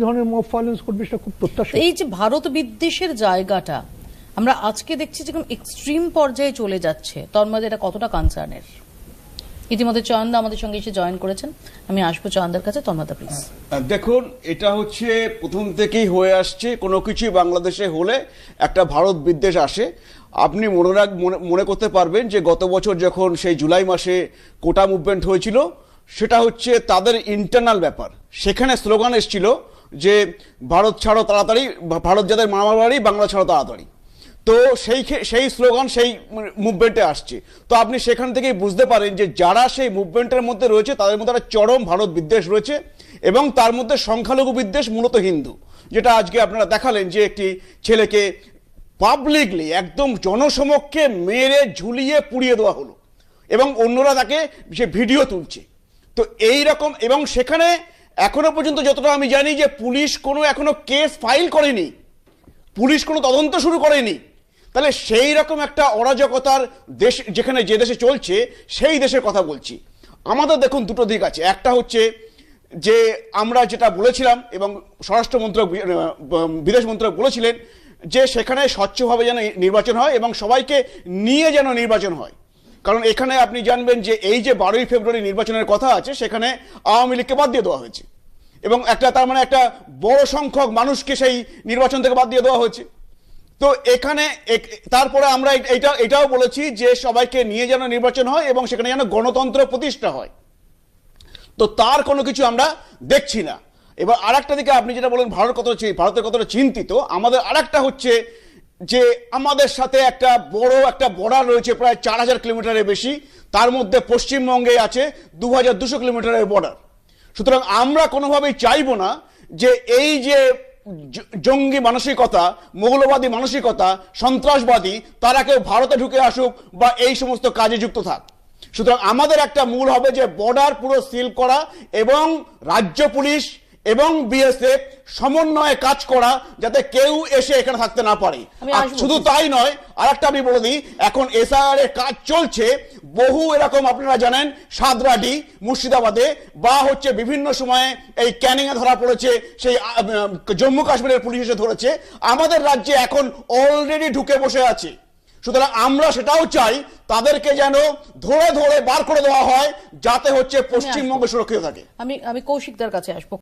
ধরনের mob violence করবে সেটা খুব প্রত্যাশা। এই যে ভারত বিদ্বেষের জায়গাটা আমরা আজকে দেখছি যে এক্সট্রিম পর্যায়ে চলে যাচ্ছে, তার মধ্যে এটা কতটা কনসার্নের? ইতিমধ্যে চয়নদা আমাদের সঙ্গে এসে জয়েন করেছেন, আমি আসবো চয়নদার কাছে। তন্ময়দা প্লিজ। দেখুন, এটা হচ্ছে প্রথম থেকেই হয়ে আসছে, কোনো কিছুই বাংলাদেশে হলে একটা ভারত বিদ্বেষ আসে। আপনি মনে করতে পারবেন যে গত বছর যখন সেই জুলাই মাসে কোটা মুভমেন্ট হয়েছিল, সেটা হচ্ছে তাদের ইন্টারনাল ব্যাপার। সেখানে স্লোগান এসেছিল যে ভারত ছাড়ো তাড়াতাড়ি, ভারত যাদের মামার বাড়ি, বাংলা ছাড়ো তাড়াতাড়ি। তো সেই স্লোগান সেই মুভমেন্টে আসছে। তো আপনি সেখান থেকেই বুঝতে পারেন যে যারা সেই মুভমেন্টের মধ্যে রয়েছে তাদের মধ্যে একটা চরম ভারত বিদ্বেষ রয়েছে, এবং তার মধ্যে সংখ্যালঘু বিদ্বেষ, মূলত হিন্দু। যেটা আজকে আপনারা দেখালেন যে একটি ছেলেকে পাবলিকলি একদম জনসমক্ষে মেরে ঝুলিয়ে পুড়িয়ে দেওয়া হলো, এবং অন্যরা তাকে সে ভিডিও তুলছে। তো এই রকম, এবং সেখানে এখনো পর্যন্ত যতটা আমি জানি যে পুলিশ কোনো এখনো কেস ফাইল করেনি, পুলিশ কোনো তদন্ত শুরু করেনি। তাহলে সেই রকম একটা অরাজকতার দেশ যেখানে, যে দেশে চলছে, সেই দেশের কথা বলছি। আমাদের দেখুন দুটো দিক আছে। একটা হচ্ছে যে আমরা যেটা বলেছিলাম, এবং স্বরাষ্ট্র মন্ত্রক, বিদেশ মন্ত্রক বলেছিলেন যে সেখানে স্বচ্ছভাবে যেন নির্বাচন হয় এবং সবাইকে নিয়ে যেন নির্বাচন হয়। কারণ এখানে আপনি জানবেন যে এই যে 12ই ফেব্রুয়ারি নির্বাচনের কথা আছে, সেখানে আওয়ামী লীগকে বাদ দিয়ে দেওয়া হয়েছে, এবং তার মানে একটা বড় সংখ্যক মানুষকে সেই নির্বাচন থেকে বাদ দিয়ে দেওয়া হয়েছে। তো এখানে তারপরে আমরা এটাও বলেছি যে সবাইকে নিয়ে যেন নির্বাচন হয় এবং সেখানে যেন গণতন্ত্র প্রতিষ্ঠা হয়। তো তার কোনো কিছু আমরা দেখছি না। এবার আরেকটা দিকে আপনি যেটা বলেন ভারতের কতটা চিন্তিত, আমাদের আরেকটা হচ্ছে যে আমাদের সাথে একটা বর্ডার রয়েছে প্রায় 4000 কিলোমিটারের বেশি, তার মধ্যে পশ্চিমবঙ্গে আছে 2200 কিলোমিটারের বর্ডার। সুতরাং আমরা কোনোভাবেই চাইবো না যে এই যে জঙ্গি মানসিকতা, মৌলবাদী মানসিকতা, সন্ত্রাসবাদী, তারা কেউ ভারতে ঢুকে আসুক বা এই সমস্ত কাজে যুক্ত থাক। সুতরাং আমাদের একটা মূল হবে যে বর্ডার পুরো সিল করা, এবং রাজ্য পুলিশ এবং বিএসএফ সমন্বয়ে কাজ করা, যাতে কেউ এসে এখানে থাকতে না পারে। শুধু তাই নয়, আরেকটা আমি বলে দিই, এখন এসআইআর এর কাজ চলছে। বহু এরকম আপনারা জানেন সাদরাডি, মুর্শিদাবাদে, বা হচ্ছে বিভিন্ন সময়ে এই ক্যানিং এ ধরা পড়েছে, সেই জম্মু কাশ্মীরের পুলিশ এসে ধরেছে। আমাদের রাজ্যে এখন অলরেডি ঢুকে বসে আছে। সুতরাং আমরা সেটাও চাই তাদেরকে যেন ধরে ধরে বার করে দেওয়া হয়, যাতে হচ্ছে পশ্চিমবঙ্গ সুরক্ষিত থাকে। আমি কৌশিকদার কাছে আসবো।